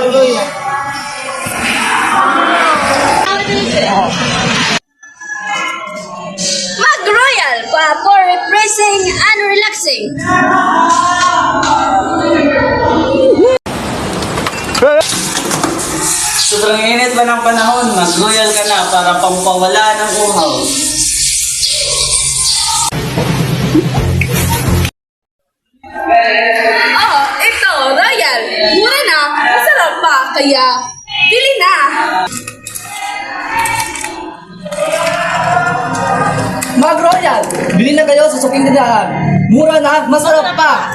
Mag Royal pa for refreshing and relaxing. Sobrang init ba ng panahon? Mag-royal ka na para pampawala ng uhaw. Oh, ito, Royal. Mura na, masarap pa, kaya bili na. Mag Royal, bili na kayo sa suking tindahan. Mura na, masarap pa.